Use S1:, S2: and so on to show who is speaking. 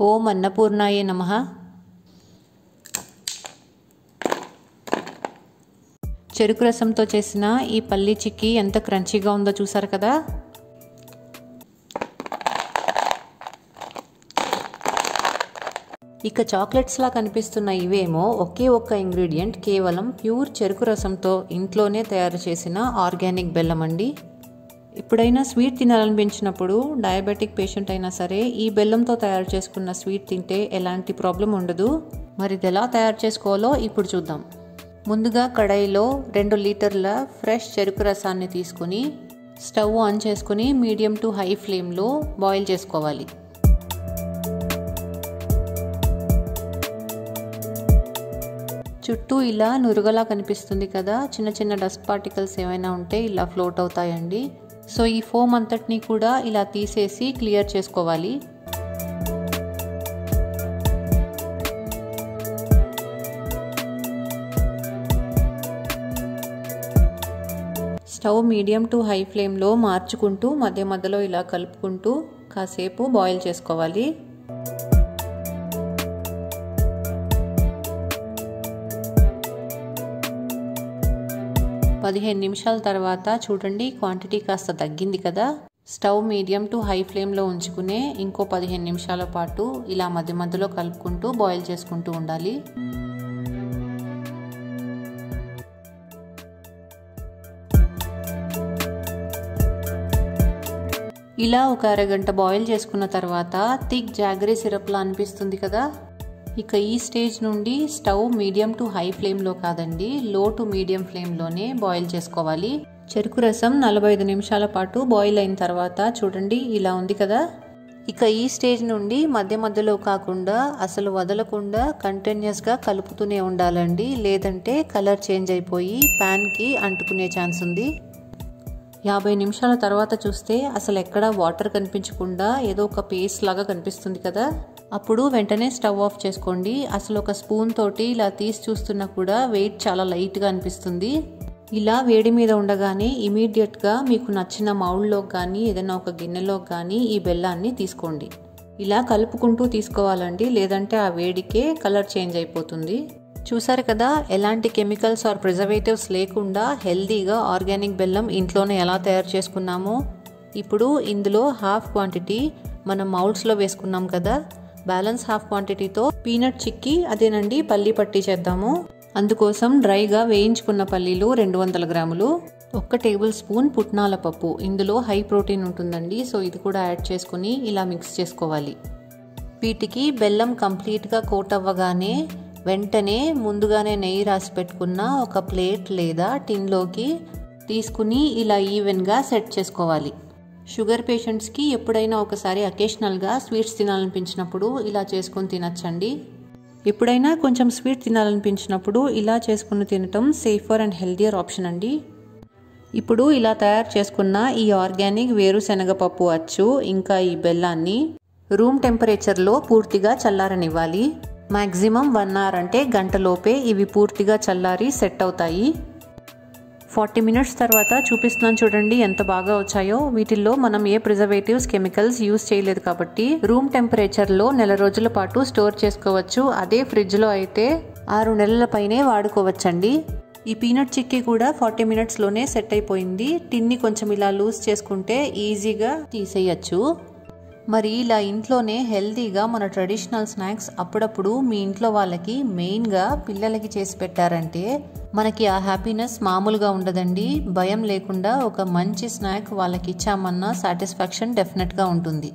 S1: ఓం అన్నపూర్ణాయే నమః. చెరుకు రసంతో చేసిన ఈ పల్లి చిక్కీ ఎంత క్రంచీగా ఉందో చూసారు కదా. ఇక చాక్లెట్స్లా కనిపిస్తున్న ఇవేమో ఒకే ఒక్క ఇంగ్రీడియంట్ కేవలం ప్యూర్ చెరుకు రసంతో ఇంట్లోనే తయారు చేసిన ఆర్గానిక్ బెల్లం అండి. ఎప్పుడైనా స్వీట్ తినాలనిపించినప్పుడు డయాబెటిక్ పేషెంట్ అయినా సరే ఈ బెల్లంతో తయారు చేసుకున్న స్వీట్ తింటే ఎలాంటి ప్రాబ్లం ఉండదు. మరి ఇది ఎలా తయారు చేసుకోవాలో ఇప్పుడు చూద్దాం. ముందుగా కడాయిలో 2 లీటర్ల ఫ్రెష్ చెరుకు రసాన్ని తీసుకుని స్టవ్ ఆన్ చేసుకుని మీడియం టు హై ఫ్లేమ్లో బాయిల్ చేసుకోవాలి. చుట్టూ ఇలా నురుగలా కనిపిస్తుంది కదా, చిన్న చిన్న డస్ట్ పార్టికల్స్ ఏమైనా ఉంటే ఇలా ఫ్లోట్ అవుతాయండి. సో ఈ ఫోమ్ అంతటినీ కూడా ఇలా తీసేసి క్లియర్ చేసుకోవాలి. స్టవ్ మీడియం టు హై ఫ్లేమ్లో మార్చుకుంటూ మధ్య మధ్యలో ఇలా కలుపుకుంటూ కాసేపు బాయిల్ చేసుకోవాలి. 15 నిమిషాల తర్వాత చూడండి క్వాంటిటీ కాస్త తగ్గింది కదా. స్టవ్ మీడియం టు హై ఫ్లేమ్లో ఉంచుకునే ఇంకో 15 నిమిషాల పాటు ఇలా మధ్య మధ్యలో కలుపుకుంటూ బాయిల్ చేసుకుంటూ ఉండాలి. ఇలా ఒక అరగంట బాయిల్ చేసుకున్న తర్వాత థిక్ జాగరీ సిరప్లా అనిపిస్తుంది కదా. ఇక ఈ స్టేజ్ నుండి స్టవ్ మీడియం టు హై ఫ్లేమ్లో కాదండి, లో టు మీడియం ఫ్లేమ్లోనే బాయిల్ చేసుకోవాలి. చెరుకు రసం 45 నిమిషాల పాటు బాయిల్ అయిన తర్వాత చూడండి ఇలా ఉంది కదా. ఇక ఈ స్టేజ్ నుండి మధ్య మధ్యలో కాకుండా అసలు వదలకుండా కంటిన్యూస్గా కలుపుతూనే ఉండాలండి, లేదంటే కలర్ చేంజ్ అయిపోయి ప్యాన్కి అంటుకునే ఛాన్స్ ఉంది. 50 నిమిషాల తర్వాత చూస్తే అసలు ఎక్కడ వాటర్ కనిపించకుండా ఏదో ఒక పేస్ట్ లాగా కనిపిస్తుంది కదా. అప్పుడు వెంటనే స్టవ్ ఆఫ్ చేసుకోండి. అసలు ఒక స్పూన్ తోటి ఇలా తీసి చూస్తున్నా కూడా వెయిట్ చాలా లైట్గా అనిపిస్తుంది. ఇలా వేడి మీద ఉండగానే ఇమీడియట్గా మీకు నచ్చిన మౌల్డ్లోకి కానీ ఏదైనా ఒక గిన్నెలోకి కానీ ఈ బెల్లాన్ని తీసుకోండి. ఇలా కలుపుకుంటూ తీసుకోవాలండి, లేదంటే ఆ వేడికే కలర్ చేంజ్ అయిపోతుంది. చూసారు కదా ఎలాంటి కెమికల్స్ ఆర్ ప్రిజర్వేటివ్స్ లేకుండా హెల్దీగా ఆర్గానిక్ బెల్లం ఇంట్లోనే ఎలా తయారు చేసుకున్నామో. ఇప్పుడు ఇందులో హాఫ్ క్వాంటిటీ మనం మౌల్డ్స్లో వేసుకున్నాం కదా, బ్యాలెన్స్ హాఫ్ క్వాంటిటీతో పీనట్ చిక్కీ అదేనండి పల్లీ పట్టీ చేద్దాము. అందుకోసం డ్రైగా వేయించుకున్న పల్లీలు 200 గ్రాములు, 1 టేబుల్ స్పూన్ పుట్నాల పప్పు, ఇందులో హై ప్రోటీన్ ఉంటుందండి, సో ఇది కూడా యాడ్ చేసుకుని ఇలా మిక్స్ చేసుకోవాలి. వీటికి బెల్లం కంప్లీట్గా కోట్ అవ్వగానే వెంటనే ముందుగానే నెయ్యి రాసి పెట్టుకున్న ఒక ప్లేట్ లేదా టిన్లోకి తీసుకుని ఇలా ఈవెన్గా సెట్ చేసుకోవాలి. షుగర్ పేషెంట్స్కి ఎప్పుడైనా ఒకసారి అకేషనల్గా స్వీట్స్ తినాలనిపించినప్పుడు ఇలా చేసుకొని తినచ్చండి. ఎప్పుడైనా కొంచెం స్వీట్ తినాలనిపించినప్పుడు ఇలా చేసుకుని తినటం సేఫర్ అండ్ హెల్దియర్ ఆప్షన్ అండి. ఇప్పుడు ఇలా తయారు చేసుకున్న ఈ ఆర్గానిక్ వేరుశనగపప్పు అచ్చు ఇంకా ఈ బెల్లాన్ని రూమ్ టెంపరేచర్లో పూర్తిగా చల్లారనివ్వాలి. మ్యాక్సిమం 1 అవర్ అంటే గంటలోపే ఇవి పూర్తిగా చల్లారి సెట్ అవుతాయి. 40 మినిట్స్ తర్వాత చూపిస్తున్నాను చూడండి ఎంత బాగా వచ్చాయో. వీటిల్లో మనం ఏ ప్రిజర్వేటివ్స్ కెమికల్స్ యూజ్ చేయలేదు కాబట్టి రూమ్ టెంపరేచర్లో 1 నెల రోజుల పాటు స్టోర్ చేసుకోవచ్చు. అదే ఫ్రిడ్జ్లో అయితే 6 నెలల పైనే వాడుకోవచ్చండి. ఈ పీనట్ చిక్కీ కూడా 40 మినిట్స్లోనే సెట్ అయిపోయింది. టిన్ని కొంచెం ఇలా లూజ్ చేసుకుంటే ఈజీగా తీసేయచ్చు. మరి ఇలా ఇంట్లోనే హెల్తీగా మన ట్రెడిషనల్ స్నాక్స్ అప్పుడప్పుడు మీ ఇంట్లో వాళ్ళకి మెయిన్గా పిల్లలకి చేసి పెట్టారంటే మనకి ఆ హ్యాపీనెస్ మామూలుగా ఉండదండి. భయం లేకుండా ఒక మంచి స్నాక్ వాళ్ళకి ఇచ్చామన్న సాటిస్ఫాక్షన్ డెఫినెట్గా ఉంటుంది.